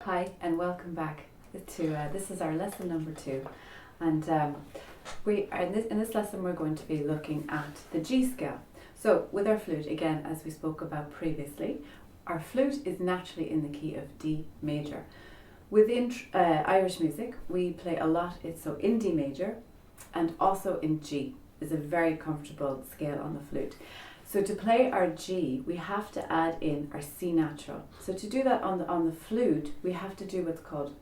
Hi and welcome back to this is our lesson number 2, and we are in this lesson we're going to be looking at the G scale. So with our flute, again, as we spoke about previously, our flute is naturally in the key of D major. Within Irish music, we play a lot, so in D major and also in G is a very comfortable scale on the flute. So to play our G, we have to add in our C natural. So to do that on the flute, we have to do what's called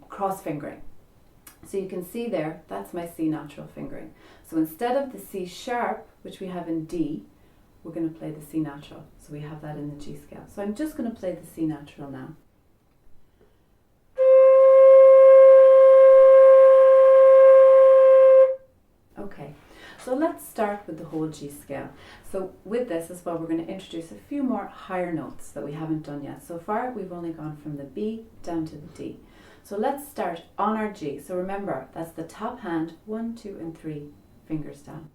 cross fingering. So you can see there, that's my C natural fingering. So instead of the C sharp, which we have in D, we're going to play the C natural. So we have that in the G scale. So I'm just going to play the C natural now. Okay. So let's start with the whole G scale. So with this as well, we're going to introduce a few more higher notes that we haven't done yet. So far, we've only gone from the B down to the D. So let's start on our G. So remember, that's the top hand, 1, 2, and 3 fingers down.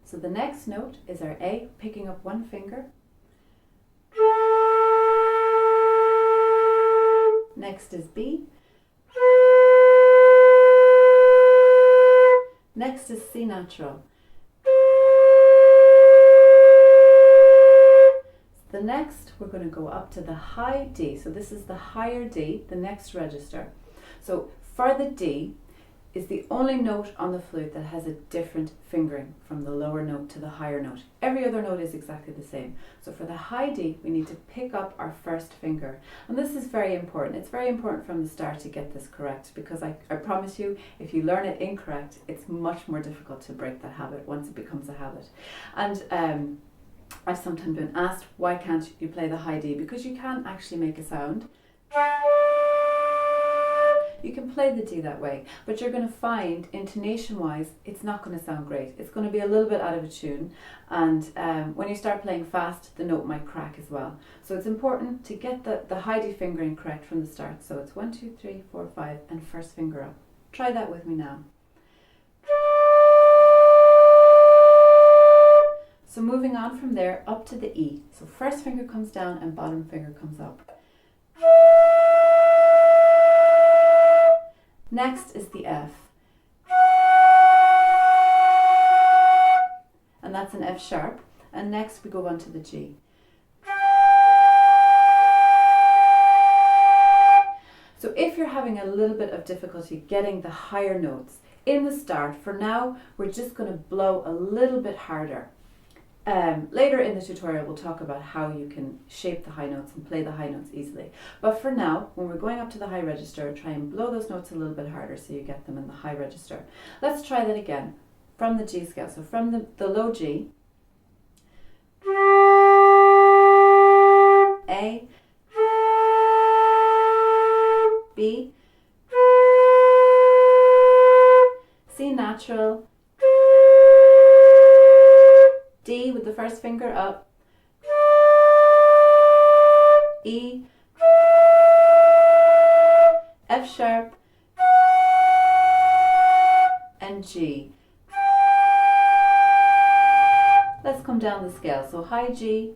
So the next note is our A, picking up one finger. Next is B. Next is C natural. The next, we're going to go up to the high D. So this is the higher D, the next register. So for the D is the only note on the flute that has a different fingering from the lower note to the higher note. Every other note is exactly the same. So for the high D, we need to pick up our first finger. And this is very important. It's very important from the start to get this correct, because I promise you, if you learn it incorrect, it's much more difficult to break that habit once it becomes a habit. And I've sometimes been asked, why can't you play the high D? Because you can actually make a sound. You can play the D that way, but you're going to find intonation-wise, it's not going to sound great. It's going to be a little bit out of a tune, and when you start playing fast, the note might crack as well. So it's important to get the high D fingering correct from the start. So it's 1, 2, 3, 4, 5, and first finger up. Try that with me now. So moving on from there up to the E. So first finger comes down and bottom finger comes up. Next is the F. And that's an F sharp. And next we go on to the G. So if you're having a little bit of difficulty getting the higher notes in the start, for now we're just going to blow a little bit harder. Later in the tutorial we'll talk about how you can shape the high notes and play the high notes easily. But for now, when we're going up to the high register, try and blow those notes a little bit harder so you get them in the high register. Let's try that again from the G scale. So from the low G, A, B, C natural, D with the first finger up, E, F sharp, and G. Let's come down the scale. So high G,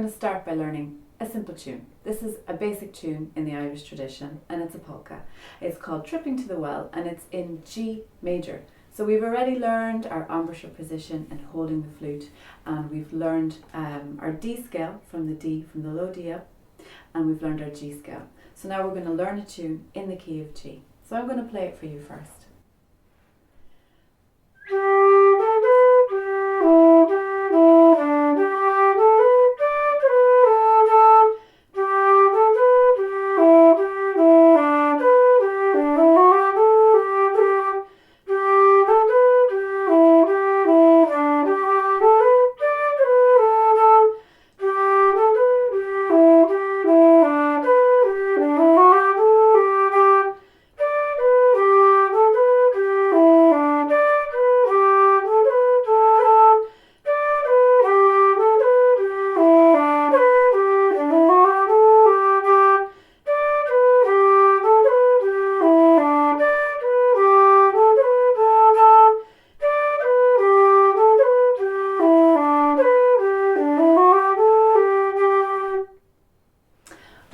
start by learning a simple tune. This is a basic tune in the Irish tradition, and it's a polka. It's called Tripping to the Well, and it's in G major. So we've already learned our embouchure position and holding the flute, and we've learned our D scale from the low D up, and we've learned our G scale. So now we're going to learn a tune in the key of G. So I'm going to play it for you first.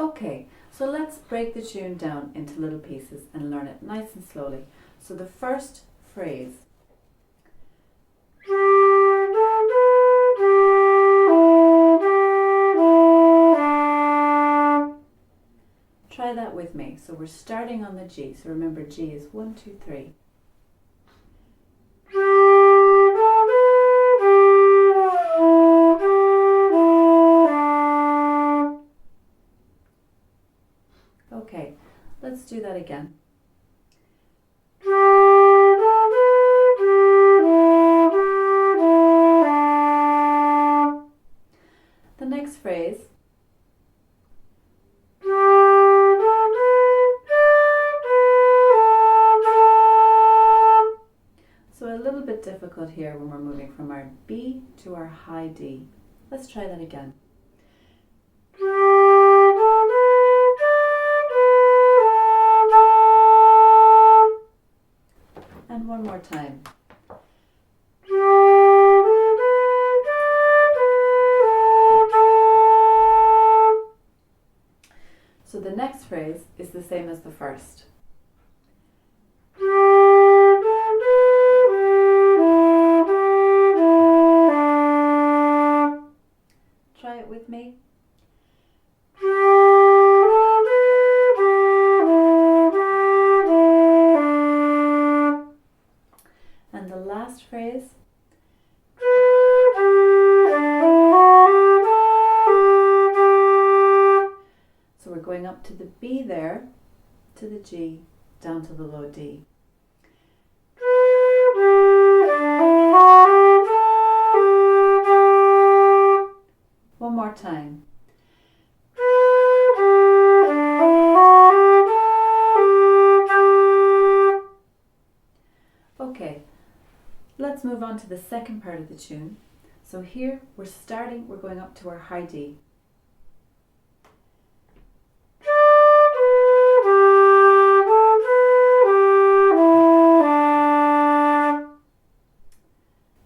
Okay, so let's break the tune down into little pieces and learn it nice and slowly. So the first phrase. Try that with me. So we're starting on the G. So remember, G is 1, 2, 3. Okay, let's do that again. The next phrase. So a little bit difficult here when we're moving from our B to our high D. Let's try that again. And one more time. So the next phrase is the same as the first. Try it with me. And the last phrase. So we're going up to the B there, to the G, down to the low D. One more time. Okay, let's move on to the second part of the tune. So here we're going up to our high D.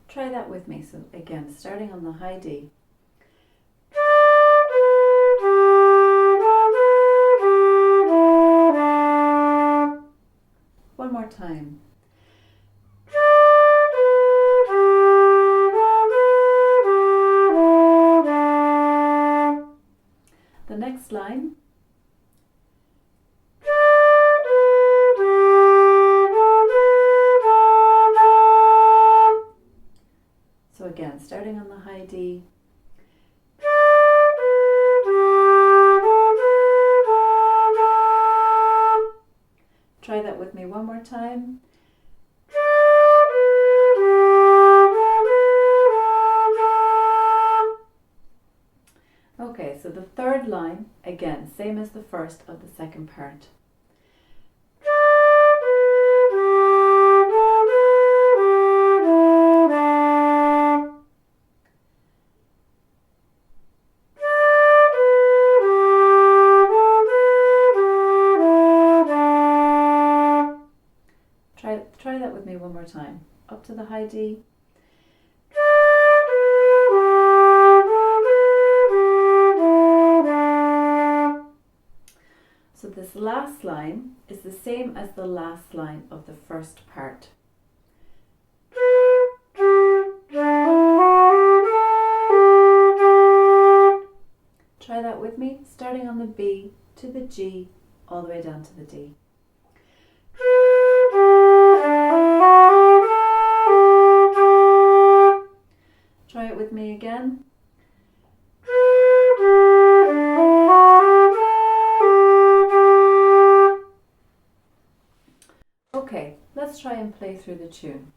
Try that with me. So again, starting on the high D. One more time. The next line. So again, starting on the high D. Try that with me one more time. Okay, so the third line, again, same as the first of the second part. Try that with me one more time. Up to the high D. So this last line is the same as the last line of the first part. Try that with me, starting on the B to the G, all the way down to the D. Try it with me again. Okay, let's try and play through the tune.